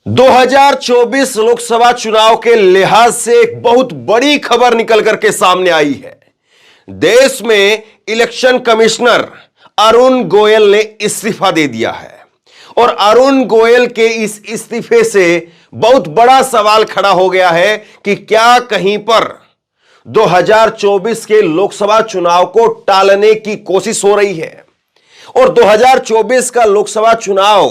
2024 लोकसभा चुनाव के लिहाज से एक बहुत बड़ी खबर निकल करके सामने आई है। देश में इलेक्शन कमिश्नर अरुण गोयल ने इस्तीफा दे दिया है और अरुण गोयल के इस इस्तीफे से बहुत बड़ा सवाल खड़ा हो गया है कि क्या कहीं पर 2024 के लोकसभा चुनाव को टालने की कोशिश हो रही है और 2024 का लोकसभा चुनाव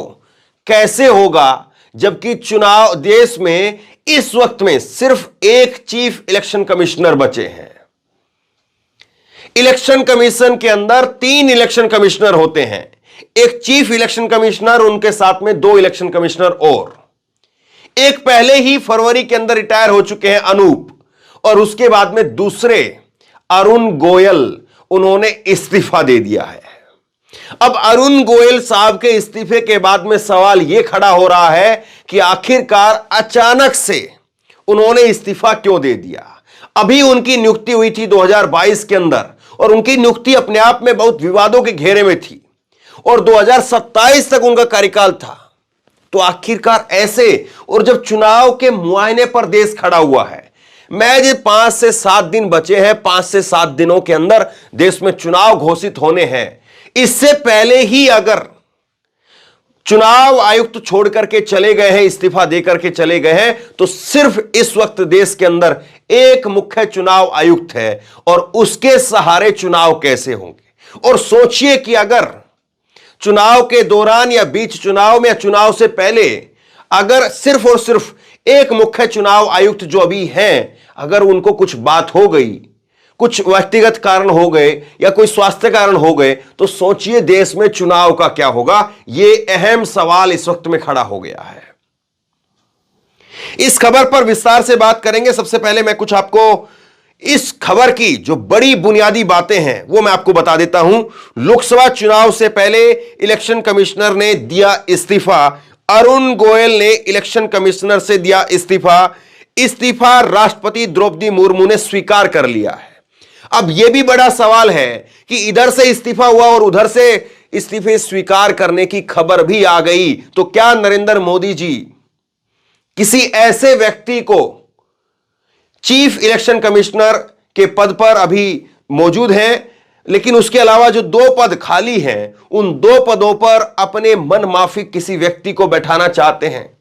कैसे होगा, जबकि चुनाव देश में इस वक्त में सिर्फ एक चीफ इलेक्शन कमिश्नर बचे हैं। इलेक्शन कमीशन के अंदर 3 इलेक्शन कमिश्नर होते हैं, एक चीफ इलेक्शन कमिश्नर, उनके साथ में 2 इलेक्शन कमिश्नर और एक पहले ही फरवरी के अंदर रिटायर हो चुके हैं अनूप, और उसके बाद में दूसरे अरुण गोयल, उन्होंने इस्तीफा दे दिया है। अब अरुण गोयल साहब के इस्तीफे के बाद में सवाल यह खड़ा हो रहा है कि आखिरकार अचानक से उन्होंने इस्तीफा क्यों दे दिया। अभी उनकी नियुक्ति हुई थी 2022 के अंदर और उनकी नियुक्ति अपने आप में बहुत विवादों के घेरे में थी और 2027 तक उनका कार्यकाल था। तो आखिरकार ऐसे, और जब चुनाव के मुआयने पर देश खड़ा हुआ है, महज 5 से 7 दिन बचे हैं, 5 से 7 दिनों के अंदर देश में चुनाव घोषित होने हैं। इससे पहले ही अगर चुनाव आयुक्त छोड़ करके चले गए हैं, इस्तीफा देकर के चले गए हैं, तो सिर्फ इस वक्त देश के अंदर एक मुख्य चुनाव आयुक्त है और उसके सहारे चुनाव कैसे होंगे। और सोचिए कि अगर चुनाव के दौरान या बीच चुनाव में या चुनाव से पहले अगर सिर्फ और सिर्फ एक मुख्य चुनाव आयुक्त जो अभी हैं, अगर उनको कुछ बात हो गई, कुछ व्यक्तिगत कारण हो गए या कोई स्वास्थ्य कारण हो गए, तो सोचिए देश में चुनाव का क्या होगा। यह अहम सवाल इस वक्त में खड़ा हो गया है। इस खबर पर विस्तार से बात करेंगे। सबसे पहले मैं कुछ आपको इस खबर की जो बड़ी बुनियादी बातें हैं वो मैं आपको बता देता हूं। लोकसभा चुनाव से पहले इलेक्शन कमिश्नर ने दिया इस्तीफा, अरुण गोयल ने इलेक्शन कमिश्नर से दिया इस्तीफा। इस्तीफा राष्ट्रपति द्रौपदी मुर्मू ने स्वीकार कर लिया है। अब यह भी बड़ा सवाल है कि इधर से इस्तीफा हुआ और उधर से इस्तीफे स्वीकार करने की खबर भी आ गई, तो क्या नरेंद्र मोदी जी किसी ऐसे व्यक्ति को चीफ इलेक्शन कमिश्नर के पद पर अभी मौजूद हैं, लेकिन उसके अलावा जो 2 पद खाली हैं, उन 2 पदों पर अपने मन माफिक किसी व्यक्ति को बैठाना चाहते हैं?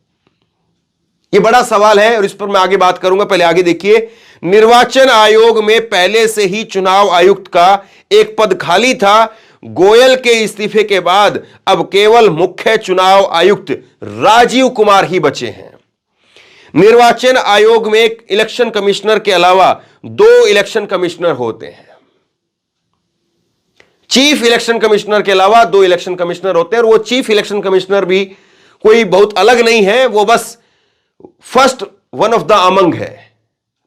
यह बड़ा सवाल है और इस पर मैं आगे बात करूंगा। पहले आगे देखिए, निर्वाचन आयोग में पहले से ही चुनाव आयुक्त का एक पद खाली था। गोयल के इस्तीफे के बाद अब केवल मुख्य चुनाव आयुक्त राजीव कुमार ही बचे हैं। निर्वाचन आयोग में एक इलेक्शन कमिश्नर के अलावा 2 इलेक्शन कमिश्नर होते हैं। चीफ इलेक्शन कमिश्नर के अलावा 2 इलेक्शन कमिश्नर होते हैं और वो चीफ इलेक्शन कमिश्नर भी कोई बहुत अलग नहीं है, वो बस first one of the among है।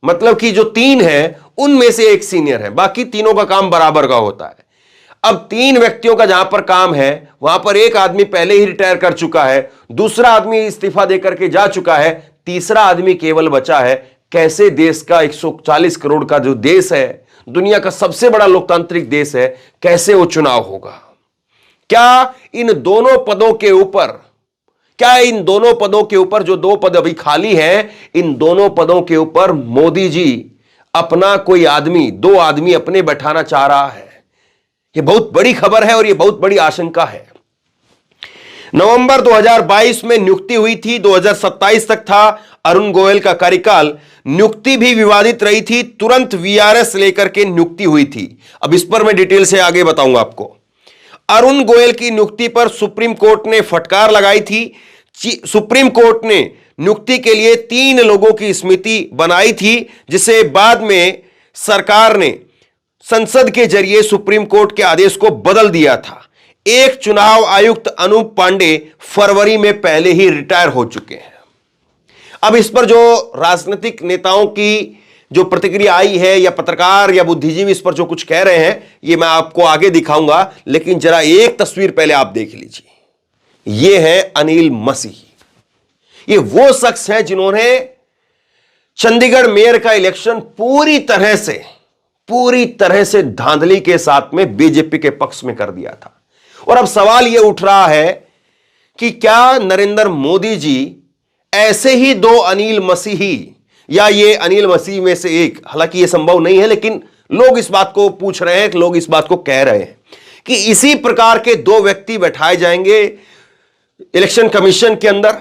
मतलब कि जो 3 है उनमें से एक सीनियर है, बाकी तीनों का काम बराबर का होता है। अब 3 व्यक्तियों का जहां पर काम है, वहां पर एक आदमी पहले ही रिटायर कर चुका है, दूसरा आदमी इस्तीफा देकर के जा चुका है, तीसरा आदमी केवल बचा है। कैसे देश का 140 करोड़ का जो देश है, दुनिया का सबसे बड़ा लोकतांत्रिक देश है, कैसे वो चुनाव होगा? क्या इन दोनों पदों के ऊपर जो 2 पद अभी खाली हैं, इन दोनों पदों के ऊपर मोदी जी अपना कोई आदमी, 2 आदमी अपने बैठाना चाह रहा है? यह बहुत बड़ी खबर है और यह बहुत बड़ी आशंका है। नवंबर 2022 में नियुक्ति हुई थी, 2027 तक था अरुण गोयल का कार्यकाल। नियुक्ति भी विवादित रही थी, तुरंत वीआरएस लेकर के नियुक्ति हुई थी। अब इस पर मैं डिटेल से आगे बताऊंगा आपको। अरुण गोयल की नियुक्ति पर सुप्रीम कोर्ट ने फटकार लगाई थी। सुप्रीम कोर्ट ने नियुक्ति के लिए 3 लोगों की समिति बनाई थी, जिसे बाद में सरकार ने संसद के जरिए सुप्रीम कोर्ट के आदेश को बदल दिया था। एक चुनाव आयुक्त अनूप पांडे फरवरी में पहले ही रिटायर हो चुके हैं। अब इस पर जो राजनीतिक नेताओं की जो प्रतिक्रिया आई है, या पत्रकार या बुद्धिजीवी इस पर जो कुछ कह रहे हैं, ये मैं आपको आगे दिखाऊंगा, लेकिन जरा एक तस्वीर पहले आप देख लीजिए। ये है अनिल मसीह। ये वो शख्स है जिन्होंने चंडीगढ़ मेयर का इलेक्शन पूरी तरह से धांधली के साथ में बीजेपी के पक्ष में कर दिया था। और अब सवाल यह उठ रहा है कि क्या नरेंद्र मोदी जी ऐसे ही दो अनिल मसीही, या ये अनिल मसीह में से एक, हालांकि ये संभव नहीं है, लेकिन लोग इस बात को पूछ रहे हैं, लोग इस बात को कह रहे हैं कि इसी प्रकार के दो व्यक्ति बैठाए जाएंगे इलेक्शन कमीशन के अंदर,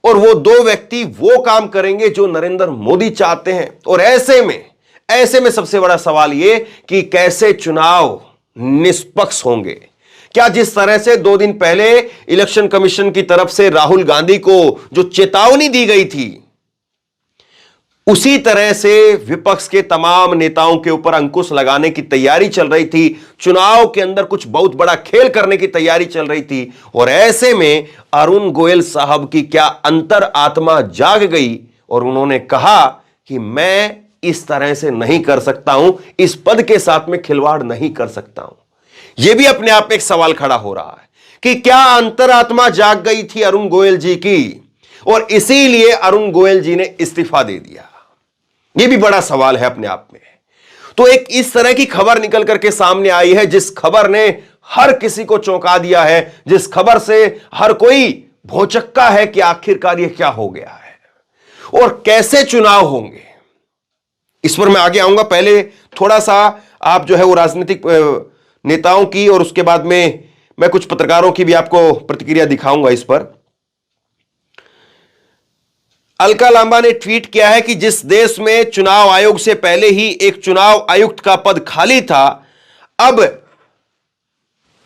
और वो दो व्यक्ति वो काम करेंगे जो नरेंद्र मोदी चाहते हैं। और ऐसे में सबसे बड़ा सवाल ये कि कैसे चुनाव निष्पक्ष होंगे। क्या जिस तरह से 2 दिन पहले इलेक्शन कमीशन की तरफ से राहुल गांधी को जो चेतावनी दी गई थी, उसी तरह से विपक्ष के तमाम नेताओं के ऊपर अंकुश लगाने की तैयारी चल रही थी, चुनाव के अंदर कुछ बहुत बड़ा खेल करने की तैयारी चल रही थी। और ऐसे में अरुण गोयल साहब की क्या अंतर आत्मा जाग गई और उन्होंने कहा कि मैं इस तरह से नहीं कर सकता हूं, इस पद के साथ में खिलवाड़ नहीं कर सकता हूं। यह भी अपने आप में एक सवाल खड़ा हो रहा है कि क्या अंतरात्मा जाग गई थी अरुण गोयल जी की, और इसीलिए अरुण गोयल जी ने इस्तीफा दे दिया। यह भी बड़ा सवाल है अपने आप में। तो एक इस तरह की खबर निकल करके सामने आई है, जिस खबर ने हर किसी को चौंका दिया है, जिस खबर से हर कोई भौचक्का है कि आखिरकार यह क्या हो गया है और कैसे चुनाव होंगे। इस पर मैं आगे आऊंगा, पहले थोड़ा सा आप जो है वो राजनीतिक नेताओं की और उसके बाद में मैं कुछ पत्रकारों की भी आपको प्रतिक्रिया दिखाऊंगा इस पर। अलका लांबा ने ट्वीट किया है कि जिस देश में चुनाव आयोग से पहले ही एक चुनाव आयुक्त का पद खाली था,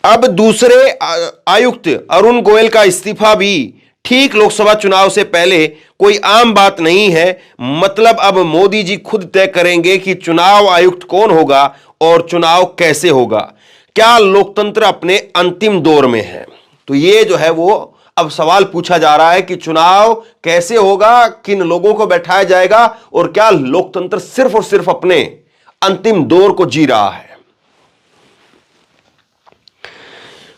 अब दूसरे आयुक्त अरुण गोयल का इस्तीफा भी ठीक लोकसभा चुनाव से पहले कोई आम बात नहीं है। मतलब अब मोदी जी खुद तय करेंगे कि चुनाव आयुक्त कौन होगा और चुनाव कैसे होगा। क्या लोकतंत्र अपने अंतिम दौर में है? तो ये जो है वो अब सवाल पूछा जा रहा है कि चुनाव कैसे होगा, किन लोगों को बैठाया जाएगा, और क्या लोकतंत्र सिर्फ और सिर्फ अपने अंतिम दौर को जी रहा है।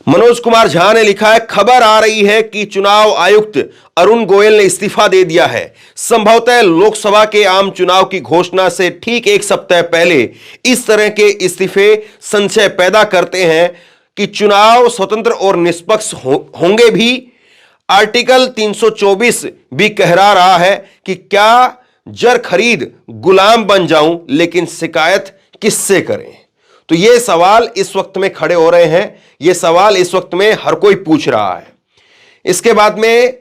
मनोज कुमार झा ने लिखा है, खबर आ रही है कि चुनाव आयुक्त अरुण गोयल ने इस्तीफा दे दिया है। संभवतः लोकसभा के आम चुनाव की घोषणा से ठीक 1 सप्ताह पहले इस तरह के इस्तीफे संशय पैदा करते हैं कि चुनाव स्वतंत्र और निष्पक्ष होंगे भी। आर्टिकल 324 भी कह रहा है कि क्या जर खरीद गुलाम बन जाऊं, लेकिन शिकायत किससे करें। तो ये सवाल इस वक्त में खड़े हो रहे हैं, ये सवाल इस वक्त में हर कोई पूछ रहा है। इसके बाद में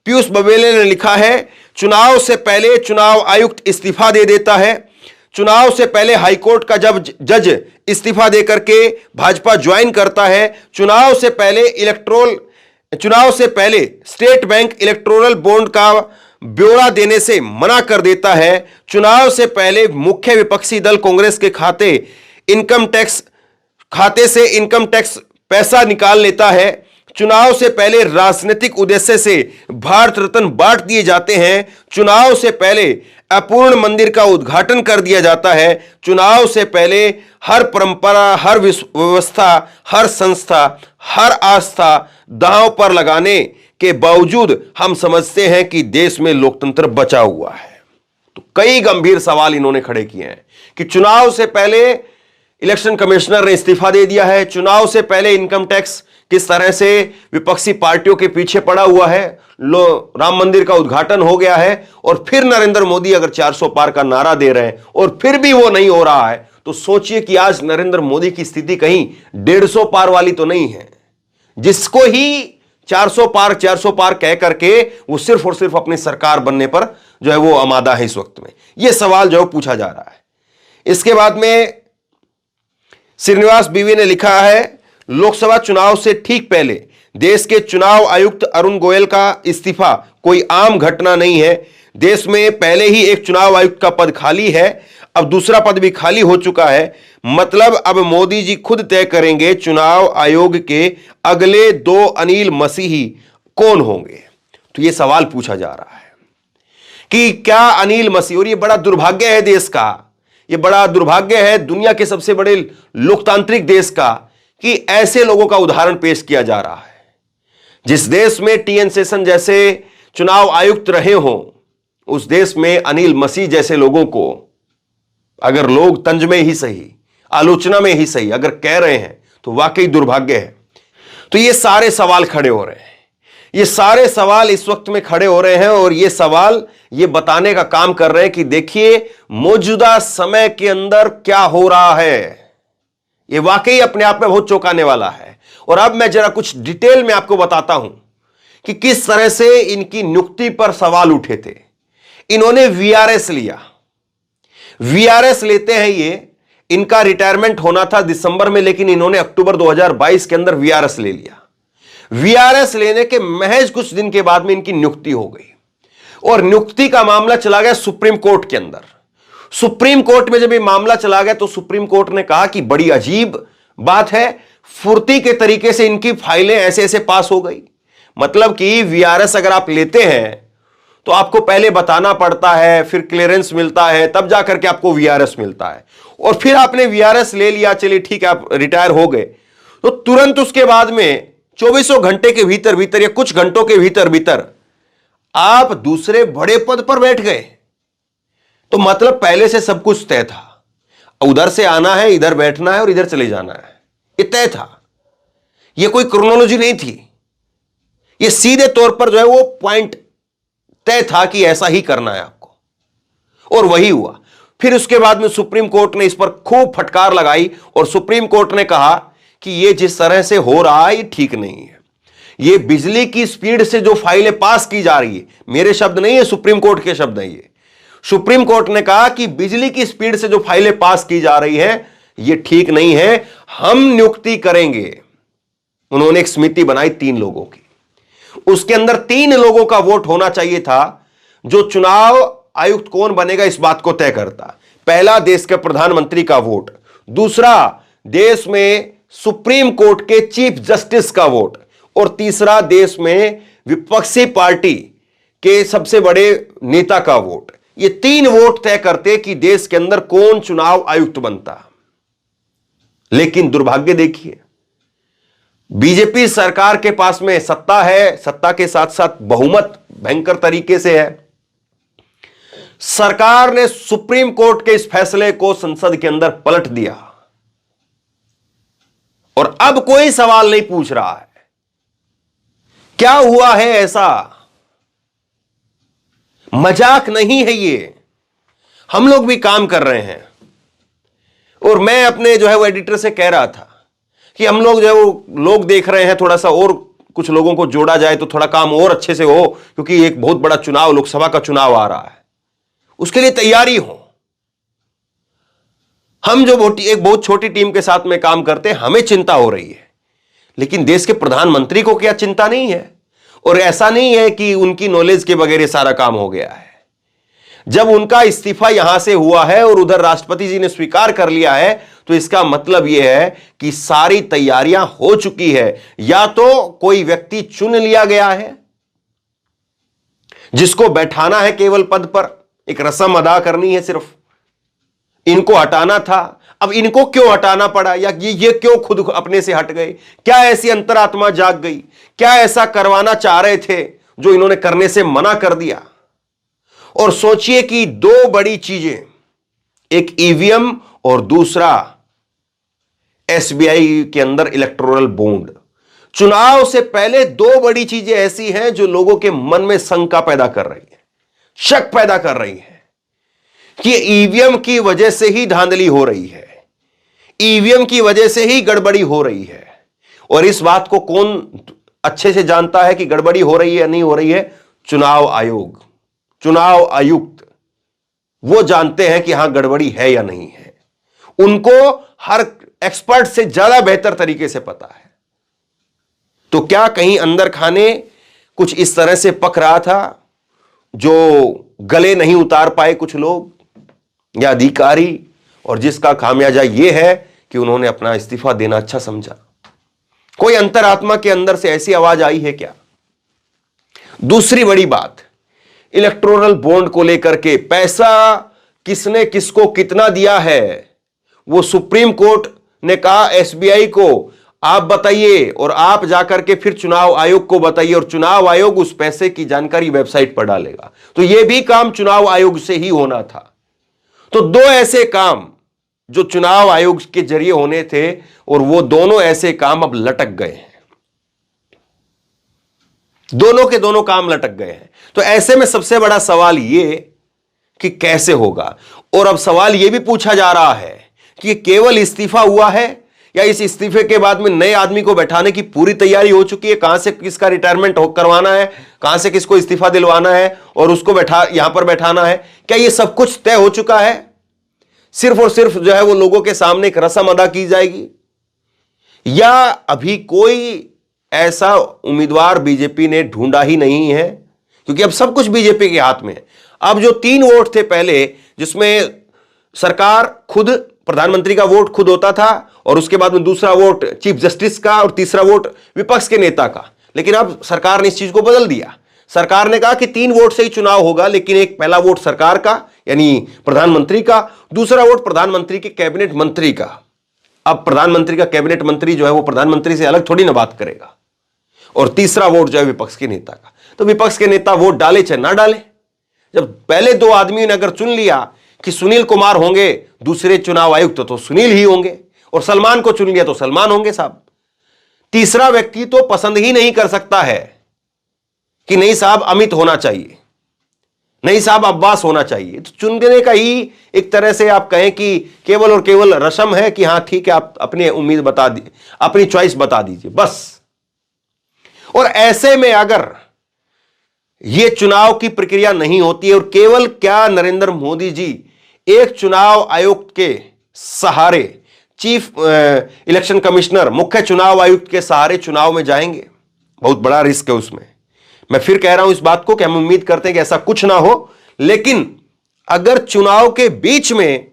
पीयूष बबेले ने लिखा है, चुनाव से पहले चुनाव आयुक्त इस्तीफा दे देता है। चुनाव से पहले हाईकोर्ट का जज इस्तीफा देकर के भाजपा ज्वाइन करता है। चुनाव से पहले स्टेट बैंक इलेक्टोरल बॉन्ड का ब्यौरा देने से मना कर देता है। चुनाव से पहले मुख्य विपक्षी दल कांग्रेस के खाते से इनकम टैक्स पैसा निकाल लेता है। चुनाव से पहले राजनीतिक उद्देश्य से भारत रत्न बांट दिए जाते हैं। चुनाव से पहले अपूर्ण मंदिर का उद्घाटन कर दिया जाता है। चुनाव से पहले हर परंपरा, हर व्यवस्था, हर संस्था, हर आस्था दांव पर लगाने के बावजूद हम समझते हैं कि देश में लोकतंत्र बचा हुआ है। तो कई गंभीर सवाल इन्होंने खड़े किए हैं कि चुनाव से पहले इलेक्शन कमिश्नर ने इस्तीफा दे दिया है, चुनाव से पहले इनकम टैक्स किस तरह से विपक्षी पार्टियों के पीछे पड़ा हुआ है, राम मंदिर का उद्घाटन हो गया है, और फिर नरेंद्र मोदी अगर 400 पार का नारा दे रहे हैं और फिर भी वो नहीं हो रहा है, तो सोचिए कि आज नरेंद्र मोदी की स्थिति कहीं 150 पार वाली तो नहीं है, जिसको ही 400 पार कह करके वो सिर्फ और सिर्फ अपनी सरकार बनने पर जो है वो आमादा है इस वक्त में। यह सवाल जो पूछा जा रहा है। इसके बाद में श्रीनिवास बीवी ने लिखा है, लोकसभा चुनाव से ठीक पहले देश के चुनाव आयुक्त अरुण गोयल का इस्तीफा कोई आम घटना नहीं है। देश में पहले ही एक चुनाव आयुक्त का पद खाली है, अब दूसरा पद भी खाली हो चुका है। मतलब अब मोदी जी खुद तय करेंगे चुनाव आयोग के अगले 2 अनिल मसीही कौन होंगे। तो यह सवाल पूछा जा रहा है कि क्या अनिल मसीह, और यह बड़ा दुर्भाग्य है देश का, यह बड़ा दुर्भाग्य है दुनिया के सबसे बड़े लोकतांत्रिक देश का, कि ऐसे लोगों का उदाहरण पेश किया जा रहा है। जिस देश में टीएन शेषन जैसे चुनाव आयुक्त रहे हों, उस देश में अनिल मसीह जैसे लोगों को अगर लोग तंज में ही सही, आलोचना में ही सही अगर कह रहे हैं, तो वाकई दुर्भाग्य है। तो ये सारे सवाल खड़े हो रहे हैं ये सारे सवाल इस वक्त में खड़े हो रहे हैं और ये सवाल ये बताने का काम कर रहे हैं कि देखिए मौजूदा समय के अंदर क्या हो रहा है। ये वाकई अपने आप में बहुत चौंकाने वाला है। और अब मैं जरा कुछ डिटेल में आपको बताता हूं कि किस तरह से इनकी नियुक्ति पर सवाल उठे थे। इन्होंने वीआरएस लिया। वीआरएस लेते हैं ये, इनका रिटायरमेंट होना था दिसंबर में, लेकिन इन्होंने अक्टूबर 2022 के अंदर वीआरएस ले लिया। वीआरएस लेने के महज कुछ दिन के बाद में इनकी नियुक्ति हो गई और नियुक्ति का मामला चला गया सुप्रीम कोर्ट के अंदर। सुप्रीम कोर्ट में जब ये मामला चला गया तो सुप्रीम कोर्ट ने कहा कि बड़ी अजीब बात है, फुर्ती के तरीके से इनकी फाइलें ऐसे ऐसे पास हो गई। मतलब कि वीआरएस अगर आप लेते हैं तो आपको पहले बताना पड़ता है, फिर क्लियरेंस मिलता है, तब जाकर के आपको वीआरएस मिलता है। और फिर आपने वीआरएस ले लिया, चलिए ठीक है, आप रिटायर हो गए, तो तुरंत उसके बाद में 24 घंटे के भीतर भीतर या कुछ घंटों के भीतर भीतर आप दूसरे बड़े पद पर बैठ गए। तो मतलब पहले से सब कुछ तय था, उधर से आना है, इधर बैठना है और इधर चले जाना है, ये तय था। ये कोई क्रोनोलॉजी नहीं थी, ये सीधे तौर पर जो है वो पॉइंट तय था कि ऐसा ही करना है आपको, और वही हुआ। फिर उसके बाद में सुप्रीम कोर्ट ने इस पर खूब फटकार लगाई और सुप्रीम कोर्ट ने कहा कि ये जिस तरह से हो रहा है ये ठीक नहीं है। ये बिजली की स्पीड से जो फाइलें पास की जा रही है, मेरे शब्द नहीं है, सुप्रीम कोर्ट के शब्द हैं ये। सुप्रीम कोर्ट ने कहा कि बिजली की स्पीड से जो फाइलें पास की जा रही है ये ठीक नहीं है, हम नियुक्ति करेंगे। उन्होंने एक समिति बनाई 3 लोगों की, उसके अंदर 3 लोगों का वोट होना चाहिए था। जो चुनाव आयुक्त कौन बनेगा इस बात को तय करता, पहला देश के प्रधानमंत्री का वोट, दूसरा देश में सुप्रीम कोर्ट के चीफ जस्टिस का वोट, और तीसरा देश में विपक्षी पार्टी के सबसे बड़े नेता का वोट। ये 3 वोट तय करते कि देश के अंदर कौन चुनाव आयुक्त बनता। लेकिन दुर्भाग्य देखिए, बीजेपी सरकार के पास में सत्ता है, सत्ता के साथ साथ बहुमत भयंकर तरीके से है। सरकार ने सुप्रीम कोर्ट के इस फैसले को संसद के अंदर पलट दिया और अब कोई सवाल नहीं पूछ रहा है क्या हुआ है। ऐसा मजाक नहीं है ये, हम लोग भी काम कर रहे हैं। और मैं अपने जो है वो एडिटर से कह रहा था कि हम लोग जो है वो लोग देख रहे हैं, थोड़ा सा और कुछ लोगों को जोड़ा जाए तो थोड़ा काम और अच्छे से हो, क्योंकि एक बहुत बड़ा चुनाव, लोकसभा का चुनाव आ रहा है, उसके लिए तैयारी हो। हम जो एक बहुत छोटी टीम के साथ में काम करते हैं, हमें चिंता हो रही है, लेकिन देश के प्रधानमंत्री को क्या चिंता नहीं है। और ऐसा नहीं है कि उनकी नॉलेज के बगैर ये सारा काम हो गया है। जब उनका इस्तीफा यहां से हुआ है और उधर राष्ट्रपति जी ने स्वीकार कर लिया है, तो इसका मतलब यह है कि सारी तैयारियां हो चुकी है। या तो कोई व्यक्ति चुन लिया गया है जिसको बैठाना है केवल पद पर, एक रस्म अदा करनी है, सिर्फ इनको हटाना था। अब इनको क्यों हटाना पड़ा, या ये क्यों खुद अपने से हट गए? क्या ऐसी अंतरात्मा जाग गई? क्या ऐसा करवाना चाह रहे थे जो इन्होंने करने से मना कर दिया? और सोचिए कि 2 बड़ी चीजें, एक ईवीएम और दूसरा एसबीआई के अंदर इलेक्टोरल बॉन्ड। चुनाव से पहले 2 बड़ी चीजें ऐसी हैं जो लोगों के मन में शंका पैदा कर रही है, शक पैदा कर रही है कि ईवीएम की वजह से ही धांधली हो रही है, ईवीएम की वजह से ही गड़बड़ी हो रही है। और इस बात को कौन अच्छे से जानता है कि गड़बड़ी हो रही है या नहीं हो रही है? चुनाव आयोग, चुनाव आयुक्त, वो जानते हैं कि हां गड़बड़ी है या नहीं है। उनको हर एक्सपर्ट से ज्यादा बेहतर तरीके से पता है। तो क्या कहीं अंदर खाने कुछ इस तरह से पक रहा था जो गले नहीं उतार पाए कुछ लोग या अधिकारी, और जिसका खामियाजा यह है कि उन्होंने अपना इस्तीफा देना अच्छा समझा? कोई अंतरात्मा के अंदर से ऐसी आवाज आई है क्या? दूसरी बड़ी बात, इलेक्टोरल बॉन्ड को लेकर के पैसा किसने किसको कितना दिया है, वो सुप्रीम कोर्ट ने कहा एसबीआई को आप बताइए, और आप जाकर के फिर चुनाव आयोग को बताइए, और चुनाव आयोग उस पैसे की जानकारी वेबसाइट पर डालेगा। तो यह भी काम चुनाव आयोग से ही होना था। तो 2 ऐसे काम जो चुनाव आयोग के जरिए होने थे, और वो दोनों ऐसे काम अब लटक गए हैं। दोनों के दोनों काम लटक गए हैं। तो ऐसे में सबसे बड़ा सवाल यह कि कैसे होगा। और अब सवाल यह भी पूछा जा रहा है कि केवल इस्तीफा हुआ है या इस इस्तीफे के बाद में नए आदमी को बैठाने की पूरी तैयारी हो चुकी है, कहां से किसका रिटायरमेंट करवाना है, कहां से किसको इस्तीफा दिलवाना है और उसको यहां पर बैठाना है, क्या यह सब कुछ तय हो चुका है? सिर्फ और सिर्फ जो है वो लोगों के सामने एक रस्म अदा की जाएगी, या अभी कोई ऐसा उम्मीदवार बीजेपी ने ढूंढा ही नहीं है? क्योंकि अब सब कुछ बीजेपी के हाथ में है। अब जो 3 वोट थे पहले, जिसमें सरकार खुद, प्रधानमंत्री का वोट खुद होता था और उसके बाद में दूसरा वोट चीफ जस्टिस का और तीसरा वोट विपक्ष के नेता का, लेकिन अब सरकार ने इस चीज को बदल दिया। सरकार ने कहा कि 3 वोट से ही चुनाव होगा, लेकिन एक पहला वोट सरकार का यानी प्रधानमंत्री का, दूसरा वोट प्रधानमंत्री के कैबिनेट मंत्री का। अब प्रधानमंत्री का कैबिनेट मंत्री जो है वो प्रधानमंत्री से अलग थोड़ी ना बात करेगा, और तीसरा वोट जो है विपक्ष के नेता का। तो विपक्ष के नेता वोट डाले चाहे ना डाले, जब पहले 2 आदमियों ने अगर चुन लिया कि सुनील कुमार होंगे दूसरे चुनाव आयुक्त, तो सुनील ही होंगे, और सलमान को चुन लिया तो सलमान होंगे साहब। तीसरा व्यक्ति तो पसंद ही नहीं कर सकता है कि नहीं साहब अमित होना चाहिए, नहीं साहब अब्बास होना चाहिए। तो चुनने का ही एक तरह से आप कहें कि केवल और केवल रस्म है कि हां ठीक है, आप अपनी उम्मीद बता दी, अपनी चॉइस बता दीजिए बस। और ऐसे में अगर यह चुनाव की प्रक्रिया नहीं होती है और केवल क्या नरेंद्र मोदी जी एक चुनाव आयुक्त के सहारे, चीफ इलेक्शन कमिश्नर, मुख्य चुनाव आयुक्त के सहारे चुनाव में जाएंगे? बहुत बड़ा रिस्क है उसमें। मैं फिर कह रहा हूं इस बात को कि हम उम्मीद करते हैं कि ऐसा कुछ ना हो, लेकिन अगर चुनाव के बीच में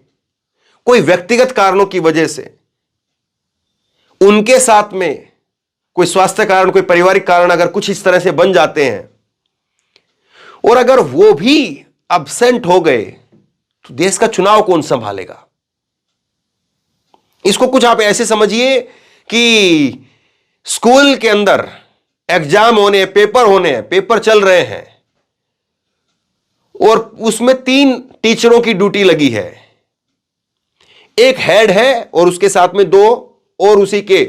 कोई व्यक्तिगत कारणों की वजह से उनके साथ में कोई स्वास्थ्य कारण, कोई पारिवारिक कारण अगर कुछ इस तरह से बन जाते हैं और अगर वो भी अब्सेंट हो गए, तो देश का चुनाव कौन संभालेगा? इसको कुछ आप ऐसे समझिए कि स्कूल के अंदर एग्जाम होने, पेपर होने हैं, पेपर चल रहे हैं और उसमें 3 टीचरों की ड्यूटी लगी है। एक हेड है और उसके साथ में 2 और उसी के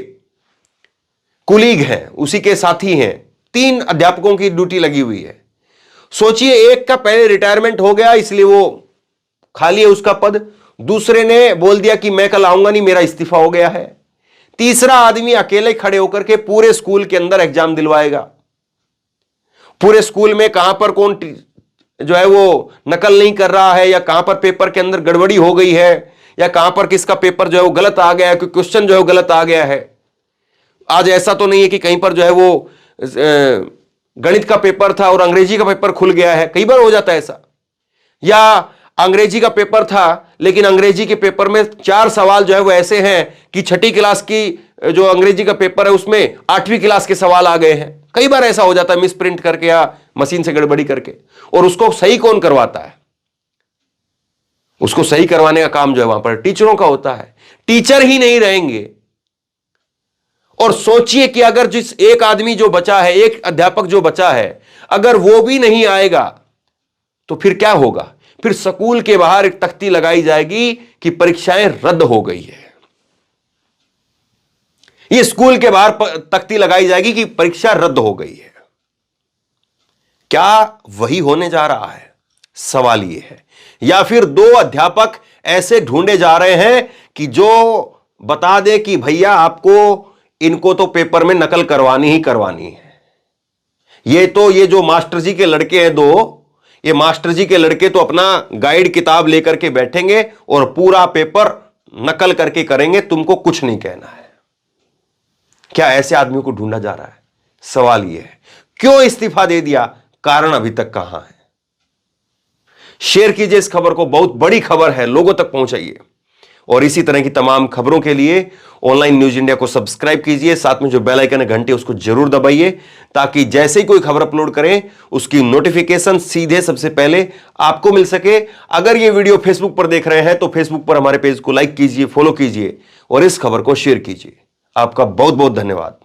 कुलीग हैं, उसी के साथी हैं। 3 अध्यापकों की ड्यूटी लगी हुई है। सोचिए, एक का पहले रिटायरमेंट हो गया इसलिए वो खाली है उसका पद, दूसरे ने बोल दिया कि मैं कल आऊंगा नहीं, मेरा इस्तीफा हो गया है। तीसरा आदमी अकेले खड़े होकर के पूरे स्कूल के अंदर एग्जाम दिलवाएगा। पूरे स्कूल में कहां पर कौन जो है वो नकल नहीं कर रहा है, या कहां पर पेपर के अंदर गड़बड़ी हो गई है, या कहां पर किसका पेपर जो है वो गलत आ गया है, कोई क्वेश्चन जो है वो गलत आ गया है। आज ऐसा तो नहीं है कि कहीं पर जो है वो गणित का पेपर था और अंग्रेजी का पेपर खुल गया है, कई बार हो जाता है ऐसा। या अंग्रेजी का पेपर था लेकिन अंग्रेजी के पेपर में 4 सवाल जो है वो ऐसे हैं कि 6ठी क्लास की जो अंग्रेजी का पेपर है उसमें 8वीं क्लास के सवाल आ गए हैं। कई बार ऐसा हो जाता है, मिस प्रिंट करके या मशीन से गड़बड़ी करके। और उसको सही कौन करवाता है? उसको सही करवाने का काम जो है वहां पर टीचरों का होता है। टीचर ही नहीं रहेंगे, और सोचिए कि अगर जिस एक आदमी जो बचा है, एक अध्यापक जो बचा है, अगर वो भी नहीं आएगा तो फिर क्या होगा? फिर स्कूल के बाहर एक तख्ती लगाई जाएगी कि परीक्षाएं रद्द हो गई है। ये स्कूल के बाहर तख्ती लगाई जाएगी कि परीक्षा रद्द हो गई है। क्या वही होने जा रहा है? सवाल यह है। या फिर 2 अध्यापक ऐसे ढूंढे जा रहे हैं कि जो बता दे कि भैया आपको इनको तो पेपर में नकल करवानी ही करवानी है। ये जो मास्टर जी के लड़के हैं 2, ये मास्टर जी के लड़के तो अपना गाइड किताब लेकर के बैठेंगे और पूरा पेपर नकल करके करेंगे, तुमको कुछ नहीं कहना है। क्या ऐसे आदमियों को ढूंढा जा रहा है? सवाल यह है। क्यों इस्तीफा दे दिया? कारण अभी तक कहां है? शेयर कीजिए इस खबर को, बहुत बड़ी खबर है, लोगों तक पहुंचाइए। और इसी तरह की तमाम खबरों के लिए ऑनलाइन न्यूज इंडिया को सब्सक्राइब कीजिए, साथ में जो बेल आइकन है घंटे उसको जरूर दबाइए, ताकि जैसे ही कोई खबर अपलोड करें उसकी नोटिफिकेशन सीधे सबसे पहले आपको मिल सके। अगर ये वीडियो फेसबुक पर देख रहे हैं तो फेसबुक पर हमारे पेज को लाइक कीजिए, फॉलो कीजिए और इस खबर को शेयर कीजिए। आपका बहुत बहुत धन्यवाद।